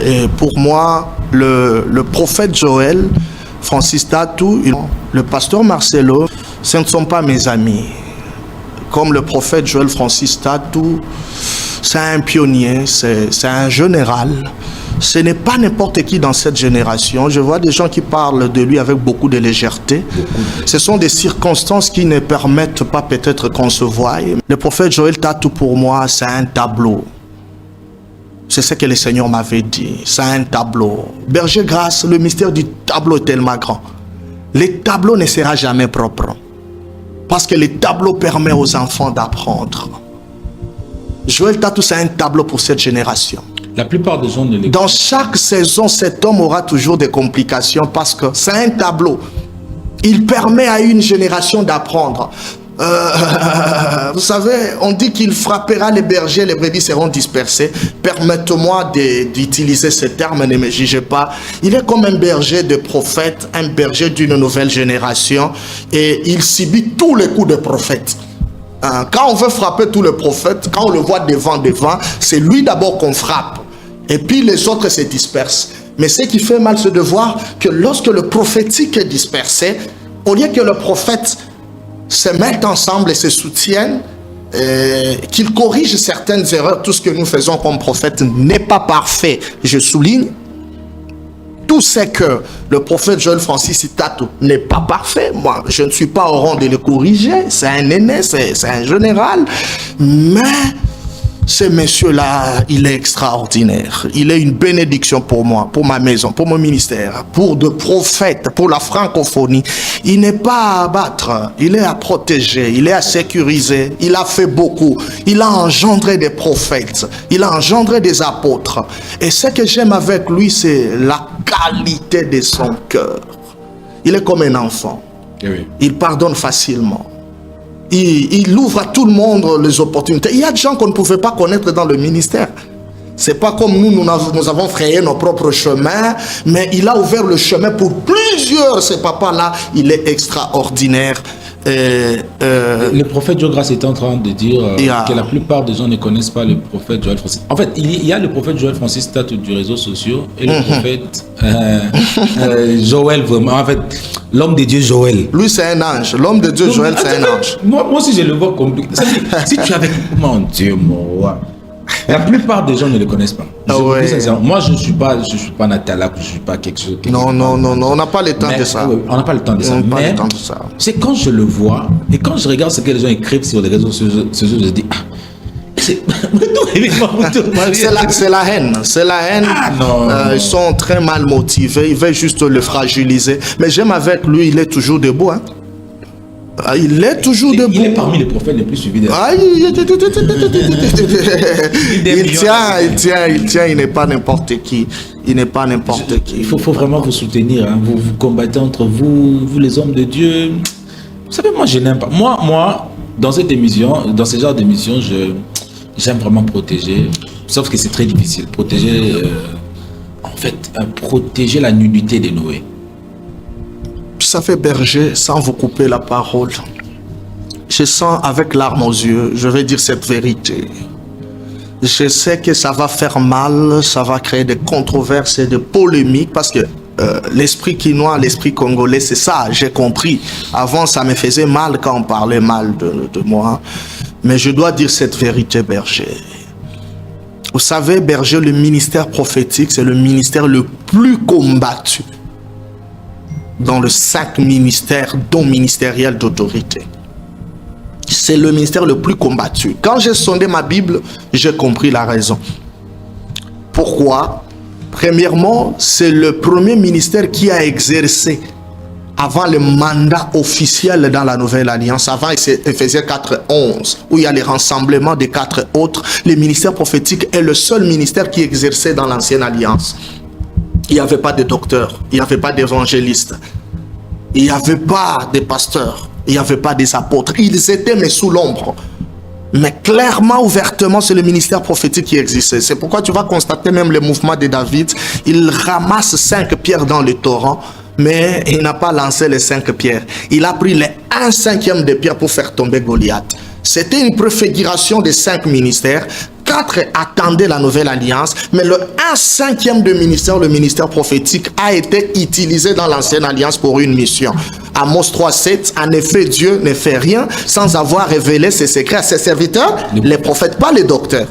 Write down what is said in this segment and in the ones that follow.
Et pour moi, le prophète Joël, Francis Tatou, le pasteur Marcelo, ce ne sont pas mes amis. Comme le prophète Joël Francis Tatou, c'est un pionnier, c'est un général. Ce n'est pas n'importe qui dans cette génération. Je vois des gens qui parlent de lui avec beaucoup de légèreté. Ce sont des circonstances qui ne permettent pas peut-être qu'on se voie. Le prophète Joël Tatou, pour moi, c'est un tableau. C'est ce que le Seigneur m'avait dit. C'est un tableau. Berger Grâce, le mystère du tableau est tellement grand. Le tableau ne sera jamais propre. Parce que le tableau permet aux enfants d'apprendre. Joël Tatou, c'est un tableau pour cette génération. La plupart des gens ne les... Dans chaque saison, cet homme aura toujours des complications parce que c'est un tableau. Il permet à une génération d'apprendre. Vous savez, on dit qu'il frappera les bergers, les brebis seront dispersées. Permettez-moi d'utiliser ce terme, ne me jugez pas. Il est comme un berger de prophète, un berger d'une nouvelle génération, et il subit tous les coups de prophète. Quand on veut frapper tous les prophètes, quand on le voit devant, c'est lui d'abord qu'on frappe. Et puis les autres se dispersent. Mais ce qui fait mal, c'est de voir que lorsque le prophétique est dispersé, au lieu que le prophète se mette ensemble et se soutienne, qu'il corrige certaines erreurs, tout ce que nous faisons comme prophète n'est pas parfait. Je souligne, tout ce que le prophète Joël Francis Tatou n'est pas parfait. Moi, je ne suis pas au rang de le corriger. C'est un aîné, c'est un général. Mais ce monsieur-là, il est extraordinaire. Il est une bénédiction pour moi, pour ma maison, pour mon ministère, pour de prophètes, pour la francophonie. Il n'est pas à abattre, il est à protéger, il est à sécuriser. Il a fait beaucoup. Il a engendré des prophètes, il a engendré des apôtres. Et ce que j'aime avec lui, c'est la qualité de son cœur. Il est comme un enfant. Oui. Il pardonne facilement. Il ouvre à tout le monde les opportunités. Il y a des gens qu'on ne pouvait pas connaître dans le ministère. C'est pas comme nous avons frayé nos propres chemins, mais il a ouvert le chemin pour plusieurs. Ce papa-là, il est extraordinaire. Le prophète Joël Grâce était en train de dire que la plupart des gens ne connaissent pas le prophète Joël Francis. En fait, il y a le prophète Joël Francis Tatou du réseau social et le prophète Joël, vraiment. En fait, l'homme de Dieu Joël. Lui, c'est un ange. L'homme de Dieu Donc, Joël, c'est un ange. Moi aussi, je le vois compliqué. Si tu avais... Mon Dieu, mon roi. La plupart des gens ne le connaissent pas. Moi, je ne suis pas Natala, je ne suis pas quelque chose. Non, on n'a pas le temps de ça. On n'a pas le temps de ça. Mais c'est quand je le vois et quand je regarde ce que les gens écrivent sur les réseaux sociaux, je dis, c'est la haine. C'est la haine. Ils sont très mal motivés. Ils veulent juste le fragiliser. Mais j'aime avec lui, il est toujours debout. Hein. Il est toujours debout. Il est parmi les prophètes les plus suivis. Il tient, il n'est pas n'importe qui. Il n'est pas n'importe qui. Il faut vraiment vous soutenir. Hein. Vous combattez entre vous les hommes de Dieu. Vous savez, moi, je n'aime pas. Moi, dans cette émission, dans ce genre d'émission, j'aime vraiment protéger. Sauf que c'est très difficile. Protéger la nudité de Noé. Ça fait berger sans vous couper la parole. Je sens avec larmes aux yeux, je vais dire cette vérité. Je sais que ça va faire mal, ça va créer des controverses et des polémiques parce que l'esprit quinois, l'esprit congolais, c'est ça, j'ai compris. Avant, ça me faisait mal quand on parlait mal de moi. Mais je dois dire cette vérité, berger. Vous savez, berger, le ministère prophétique, c'est le ministère le plus combattu dans le 5 ministères, dont ministériel d'autorité. C'est le ministère le plus combattu. Quand j'ai sondé ma Bible, j'ai compris la raison. Pourquoi? Premièrement, c'est le premier ministère qui a exercé avant le mandat officiel dans la Nouvelle Alliance. Avant, c'est Ephésiens 4:11, où il y a les rassemblements des 4 autres. Le ministère prophétique est le seul ministère qui exerçait dans l'Ancienne Alliance. Il n'y avait pas de docteurs, il n'y avait pas d'évangélistes, il n'y avait pas de pasteurs, il n'y avait pas des apôtres. Ils étaient mais sous l'ombre. Mais clairement, ouvertement, c'est le ministère prophétique qui existait. C'est pourquoi tu vas constater même le mouvement de David. Il ramasse 5 pierres dans le torrent, mais il n'a pas lancé les 5 pierres. Il a pris les 1/5 de pierre pour faire tomber Goliath. C'était une préfiguration des 5 ministères. 4 attendaient la nouvelle alliance, mais le 1/5 du ministère, le ministère prophétique, a été utilisé dans l'ancienne alliance pour une mission. Amos 3:7, en effet, Dieu ne fait rien sans avoir révélé ses secrets à ses serviteurs, les prophètes, pas les docteurs.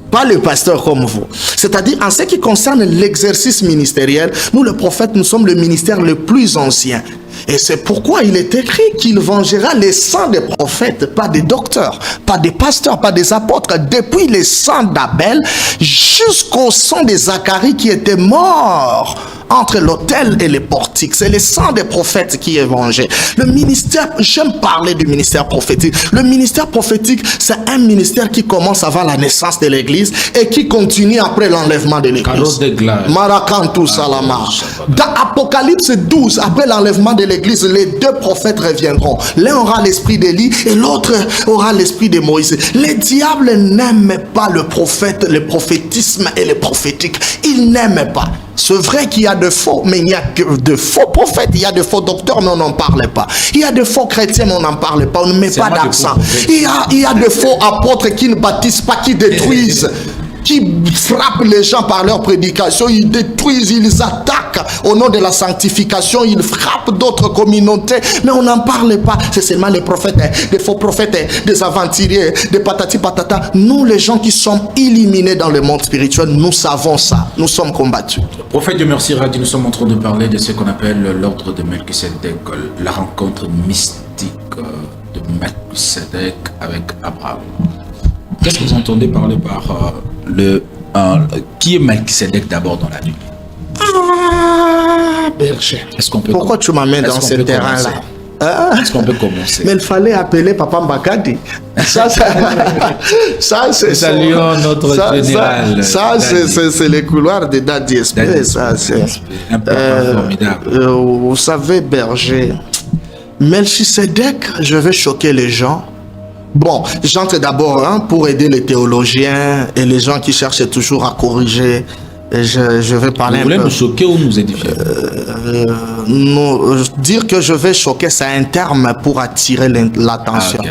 Pas le pasteur comme vous. C'est-à-dire, en ce qui concerne l'exercice ministériel, nous, les prophètes, nous sommes le ministère le plus ancien. Et c'est pourquoi il est écrit qu'il vengera les sangs des prophètes, pas des docteurs, pas des pasteurs, pas des apôtres, depuis les sangs d'Abel jusqu'au sang de Zacharie qui était mort entre l'autel et les portiques. C'est le sang des prophètes qui est vengé. Le ministère, j'aime parler du ministère prophétique. Le ministère prophétique, c'est un ministère qui commence avant la naissance de l'église et qui continue après l'enlèvement de l'église. Marakantou Salama. Dans Apocalypse 12, après l'enlèvement de l'église, les 2 prophètes reviendront. L'un aura l'esprit d'Élie et l'autre aura l'esprit de Moïse. Les diables n'aiment pas le prophète, le prophétisme et le prophétique. Ils n'aiment pas. C'est vrai qu'il y a de faux, mais il n'y a que de faux prophètes. Il y a de faux docteurs, mais on n'en parle pas. Il y a de faux chrétiens, mais on n'en parle pas. On ne met pas d'accent. Il y a de faux apôtres qui ne baptisent pas, qui détruisent, qui frappent les gens par leur prédication. Ils détruisent, ils attaquent au nom de la sanctification. Ils frappent d'autres communautés, mais on n'en parle pas. C'est seulement les prophètes, des faux prophètes, des aventuriers, des patati patata. Nous, les gens qui sommes illuminés dans le monde spirituel, nous savons ça. Nous sommes combattus. Prophète Dieu merci, Radio, nous sommes en train de parler de ce qu'on appelle l'ordre de Melchisedec, la rencontre mystique de Melchisedec avec Abraham. Qu'est-ce que vous entendez parler par qui est Melchisedec d'abord dans la Bible? Berger. Pourquoi tu m'amènes dans ce terrain-là? Est-ce qu'on peut commencer? Mais il fallait appeler Papa Mbakadi. Ça c'est saluons notre général. Ça, c'est les couloirs de Daddy Esprit. Ça, c'est un peu formidable. Vous savez, Berger, Melchisedec, je vais choquer les gens. Bon, j'entre d'abord pour aider les théologiens et les gens qui cherchent toujours à corriger. Je vais parler un peu. Vous voulez nous choquer ou nous édifier? Dire que je vais choquer, c'est un terme pour attirer l'attention.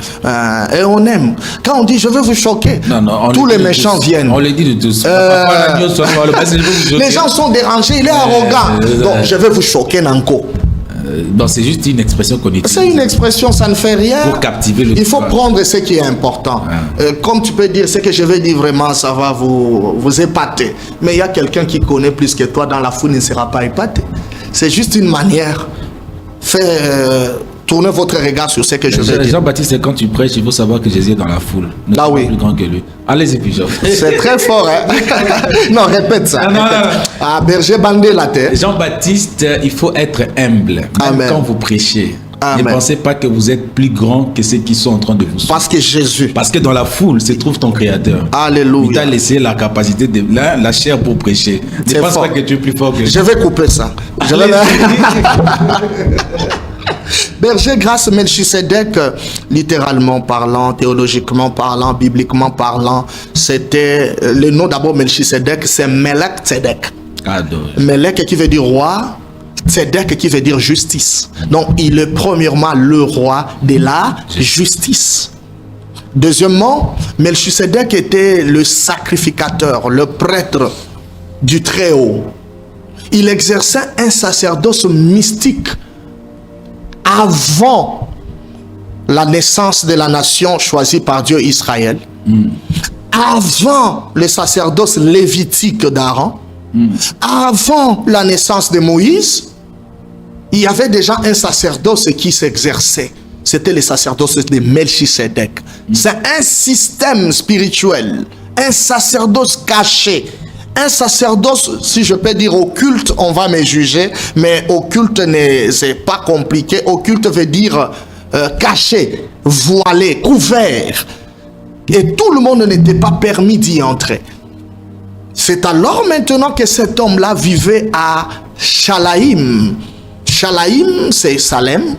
Et on aime. Quand on dit je vais vous choquer, tous les méchants viennent. On le dit de tous. Les gens sont dérangés, il est arrogant. Donc je vais vous choquer, Nanko. Non, c'est juste une expression qu'on utilise. C'est une expression, ça ne fait rien. Pour captiver le Il faut prendre ce qui est important. Comme tu peux dire, ce que je vais dire vraiment, ça va vous épater. Mais il y a quelqu'un qui connaît plus que toi dans la foule, il ne sera pas épaté. C'est juste une manière. Tournez votre regard sur ce que je vais dire. Jean-Baptiste, quand tu prêches, il faut savoir que Jésus est dans la foule. Ah oui. Plus grand que lui. Allez-y, Pigeon. C'est très fort, hein? Non, répète ça. Non. Ah, Berger bandé la tête. Jean-Baptiste, il faut être humble. Même quand vous prêchez. Amen. Ne pensez pas que vous êtes plus grand que ceux qui sont en train de vous suivre. Parce que Jésus. Parce que dans la foule se trouve ton Créateur. Alléluia. Il t'a laissé la capacité de la chair pour prêcher. Ne pense pas que tu es plus fort que Je vais couper ça. Je vais... Berger, grâce à Melchisedec, littéralement parlant, théologiquement parlant, bibliquement parlant, c'était le nom d'abord Melchisedec, c'est Melech Tzedek. Melech qui veut dire roi, Tzedek qui veut dire justice. Donc il est premièrement le roi de la justice. Deuxièmement, Melchisedec était le sacrificateur, le prêtre du Très-Haut. Il exerçait un sacerdoce mystique avant la naissance de la nation choisie par Dieu, Israël, avant le sacerdoce lévitique d'Aaron, avant la naissance de Moïse, il y avait déjà un sacerdoce qui s'exerçait. C'était le sacerdoce de Melchisedec. C'est un système spirituel, un sacerdoce caché. Un sacerdoce, si je peux dire occulte, on va me juger, mais occulte, c'est pas compliqué. Occulte veut dire caché, voilé, couvert. Et tout le monde n'était pas permis d'y entrer. C'est alors maintenant que cet homme-là vivait à Shalaïm. Shalaïm, c'est Salem.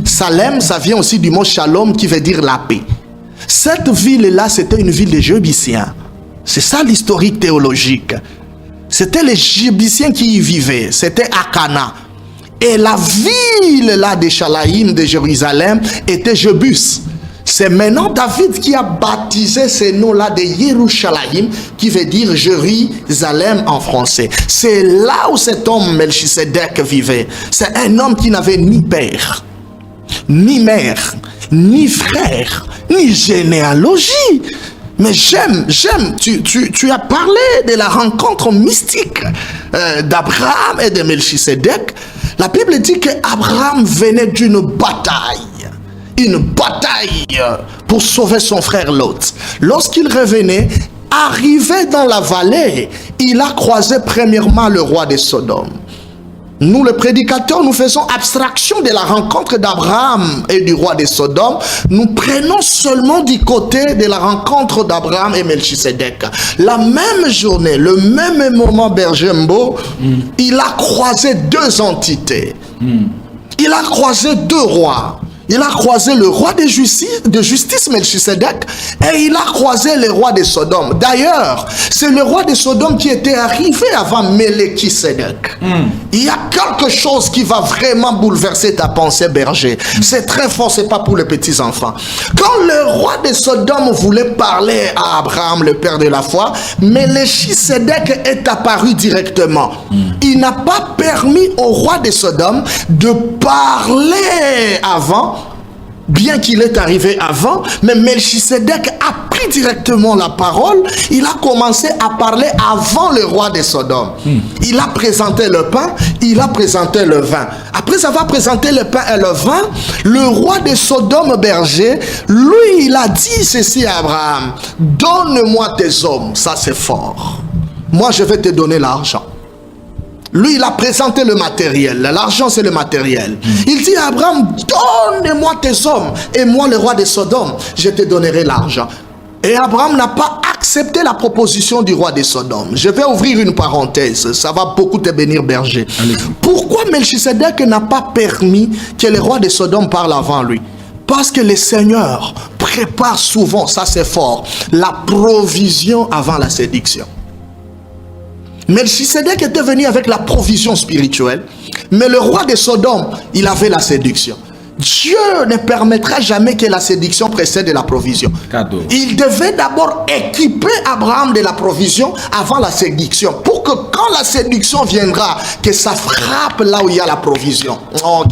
Salem, ça vient aussi du mot Shalom qui veut dire la paix. Cette ville-là, c'était une ville des Jébusiens. C'est ça l'historique théologique. C'était les Jébusiens qui y vivaient. C'était Akana. Et la ville là de Shalaïm, de Jérusalem, était Jébus. C'est maintenant David qui a baptisé ces noms-là de Yerushalayim, qui veut dire Jérusalem en français. C'est là où cet homme Melchisedec vivait. C'est un homme qui n'avait ni père, ni mère, ni frère, ni généalogie. Mais j'aime, tu as parlé de la rencontre mystique d'Abraham et de Melchisedec. La Bible dit qu'Abraham venait d'une bataille. Une bataille pour sauver son frère Lot. Lorsqu'il revenait, arrivé dans la vallée, il a croisé premièrement le roi de Sodome. Nous, les prédicateurs, nous faisons abstraction de la rencontre d'Abraham et du roi de Sodome. Nous prenons seulement du côté de la rencontre d'Abraham et Melchisedec. La même journée, le même moment, Bergembo, il a croisé deux entités. Il a croisé deux rois. Il a croisé le roi de justice Melchisedec et il a croisé le roi de Sodome. D'ailleurs, c'est le roi de Sodome qui était arrivé avant Melchisedec. Il y a quelque chose qui va vraiment bouleverser ta pensée, berger. C'est très fort, c'est pas pour les petits enfants. Quand le roi de Sodome voulait parler à Abraham, le père de la foi, Melchisedec est apparu directement. Il n'a pas permis au roi de Sodome de parler avant, bien qu'il est arrivé avant, mais Melchisedec a pris directement la parole. Il a commencé à parler avant le roi de Sodome. Il a présenté le pain, il a présenté le vin. Après avoir présenté le pain et le vin, le roi de Sodome, berger, lui, il a dit ceci à Abraham: donne-moi tes hommes. Ça, c'est fort. Moi, je vais te donner l'argent. Lui, il a présenté le matériel. L'argent, c'est le matériel. Il dit à Abraham: donne-moi tes hommes, et moi, le roi de Sodome, je te donnerai l'argent. Et Abraham n'a pas accepté la proposition du roi de Sodome. Je vais ouvrir une parenthèse. Ça va beaucoup te bénir, berger. Pourquoi Melchisedec n'a pas permis que le roi de Sodome parle avant lui? Parce que le Seigneur prépare souvent, ça c'est fort, la provision avant la séduction. Melchisedec était venu avec la provision spirituelle, mais le roi de Sodome, il avait la séduction. Dieu ne permettra jamais que la séduction précède la provision. Cadeau. Il devait d'abord équiper Abraham de la provision avant la séduction, pour que quand la séduction viendra, que ça frappe là où il y a la provision. Oh,